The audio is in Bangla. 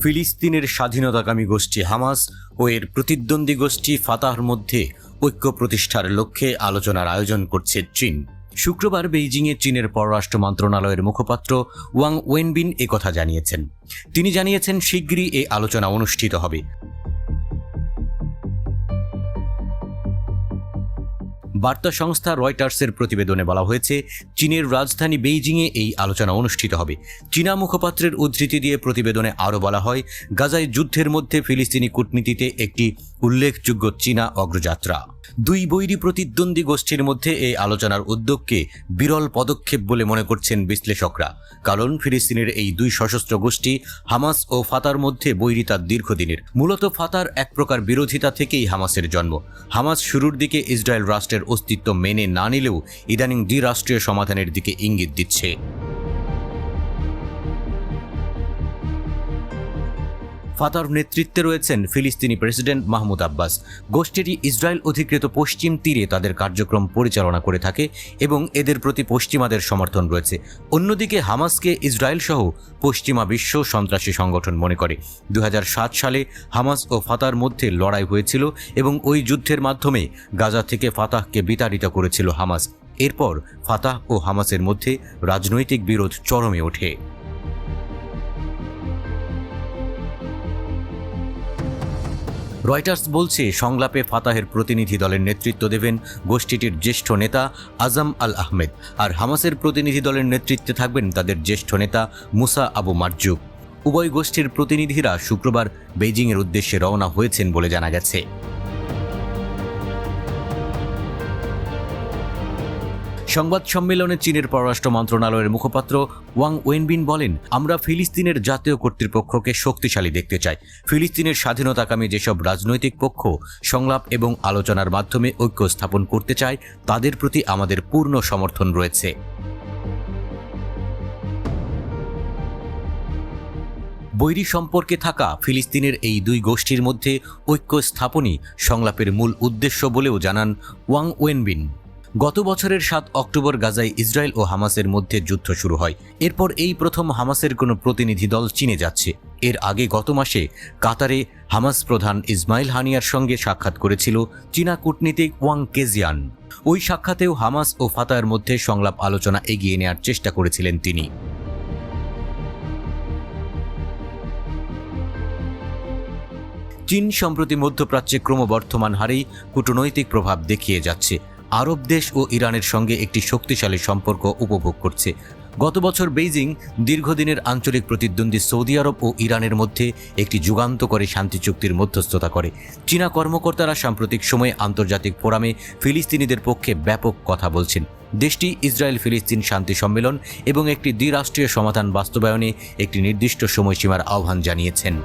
ফিলিস্তিনের স্বাধীনতাকামী গোষ্ঠী হামাস ও এর প্রতিদ্বন্দ্বী গোষ্ঠী ফাতাহর মধ্যে ঐক্য প্রতিষ্ঠার লক্ষ্যে আলোচনার আয়োজন করছে চীন। শুক্রবার বেইজিংয়ে চীনের পররাষ্ট্র মন্ত্রণালয়ের মুখপাত্র ওয়াং ওয়েনবিন একথা জানিয়েছেন। তিনি জানিয়েছেন, শিগগিরই এই আলোচনা অনুষ্ঠিত হবে। বার্তা সংস্থা রয়টার্সের প্রতিবেদনে বলা হয়েছে, চীনের রাজধানী বেইজিংয়ে এই আলোচনা অনুষ্ঠিত হবে। চীনা মুখপাত্রের উদ্ধৃতি দিয়ে প্রতিবেদনে আরও বলা হয়, গাজায় যুদ্ধের মধ্যে ফিলিস্তিনি কূটনীতিতে একটি উল্লেখযোগ্য চীনা অগ্রযাত্রা। দুই বৈরী প্রতিদ্বন্দ্বী গোষ্ঠীর মধ্যে এই আলোচনার উদ্যোগকে বিরল পদক্ষেপ বলে মনে করছেন বিশ্লেষকরা, কারণ ফিলিস্তিনের এই দুই সশস্ত্র গোষ্ঠী হামাস ও ফাতার মধ্যে বৈরিতা দীর্ঘদিনের। মূলত ফাতার এক প্রকার বিরোধিতা থেকেই হামাসের জন্ম। হামাস শুরুর দিকে ইসরায়েল রাষ্ট্রের অস্তিত্ব মেনে না নিলেও ইদানিং দ্বিরাষ্ট্রীয় সমাধানের দিকে ইঙ্গিত দিচ্ছে। ফাতার নেতৃত্বে রয়েছেন ফিলিস্তিনি প্রেসিডেন্ট মাহমুদ আব্বাস। গোষ্ঠীটি ইসরায়েল অধিকৃত পশ্চিম তীরে তাদের কার্যক্রম পরিচালনা করে থাকে এবং এদের প্রতি পশ্চিমাদের সমর্থন রয়েছে। অন্যদিকে হামাসকে ইসরায়েল সহ পশ্চিমা বিশ্ব সন্ত্রাসী সংগঠন মনে করে। 2007 সালে হামাস ও ফাতার মধ্যে লড়াই হয়েছিল এবং ওই যুদ্ধের মাধ্যমে গাজা থেকে ফাতাহকে বিতাড়িত করেছিল হামাস। এরপর ফাতাহ ও হামাসের মধ্যে রাজনৈতিক বিরোধ চরমে ওঠে। রয়টার্স বলছে, সংলাপে ফাতাহের প্রতিনিধি দলের নেতৃত্ব দেবেন গোষ্ঠীটির জ্যেষ্ঠ নেতা আজম আল আহমেদ, আর হামাসের প্রতিনিধি দলের নেতৃত্বে থাকবেন তাদের জ্যেষ্ঠ নেতা মুসা আবু মারজুক। উভয় গোষ্ঠীর প্রতিনিধিরা শুক্রবার বেইজিংয়ের উদ্দেশ্যে রওনা হয়েছেন বলে জানা গেছে। সংবাদ সম্মেলনে চীনের পররাষ্ট্র মন্ত্রণালয়ের মুখপাত্র ওয়াং ওয়েনবিন বলেন, আমরা ফিলিস্তিনের জাতীয় কর্তৃপক্ষকে শক্তিশালী দেখতে চাই। ফিলিস্তিনের স্বাধীনতাকামী যেসব রাজনৈতিক পক্ষ সংলাপ এবং আলোচনার মাধ্যমে ঐক্য স্থাপন করতে চায়, তাদের প্রতি আমাদের পূর্ণ সমর্থন রয়েছে। বৈরী সম্পর্কে থাকা ফিলিস্তিনের এই দুই গোষ্ঠীর মধ্যে ঐক্য স্থাপনই সংলাপের মূল উদ্দেশ্য বলেও জানান ওয়াং ওয়েনবিন। গত বছরের 7 অক্টোবর গাজায় ইসরায়েল ও হামাসের মধ্যে যুদ্ধ শুরু হয়। এরপর এই প্রথম হামাসের কোনো প্রতিনিধি দল চীনে যাচ্ছে। এর আগে গত মাসে কাতারে হামাস প্রধান ইসমাইল হানিয়ার সঙ্গে সাক্ষাৎ করেছিল চীনা কূটনীতিক ওয়াং কেজিয়ান। ওই সাক্ষাতেও হামাস ও ফাতাহের মধ্যে সংলাপ আলোচনা এগিয়ে নেওয়ার চেষ্টা করেছিলেন তিনি। চীন সম্প্রতি মধ্যপ্রাচ্যে ক্রমবর্ধমান হারেই কূটনৈতিক প্রভাব দেখিয়ে যাচ্ছে। আরব দেশ ও ইরানের সঙ্গে একটি শক্তিশালী সম্পর্ক উপভোগ করছে। গত বছর বেইজিং দীর্ঘদিনের আঞ্চলিক প্রতিদ্বন্দ্বী সৌদি আরব ও ইরানের মধ্যে একটি যুগান্তকারী শান্তি চুক্তির মধ্যস্থতা করে। চীনা কর্মকর্তারা সাম্প্রতিক সময়ে আন্তর্জাতিক ফোরামে ফিলিস্তিনিদের পক্ষে ব্যাপক কথা বলছেন। দেশটি ইসরায়েল ফিলিস্তিন শান্তি সম্মেলন এবং একটি দ্বিরাষ্ট্রীয় সমাধান বাস্তবায়নে একটি নির্দিষ্ট সময়সীমার আহ্বান জানিয়েছেন।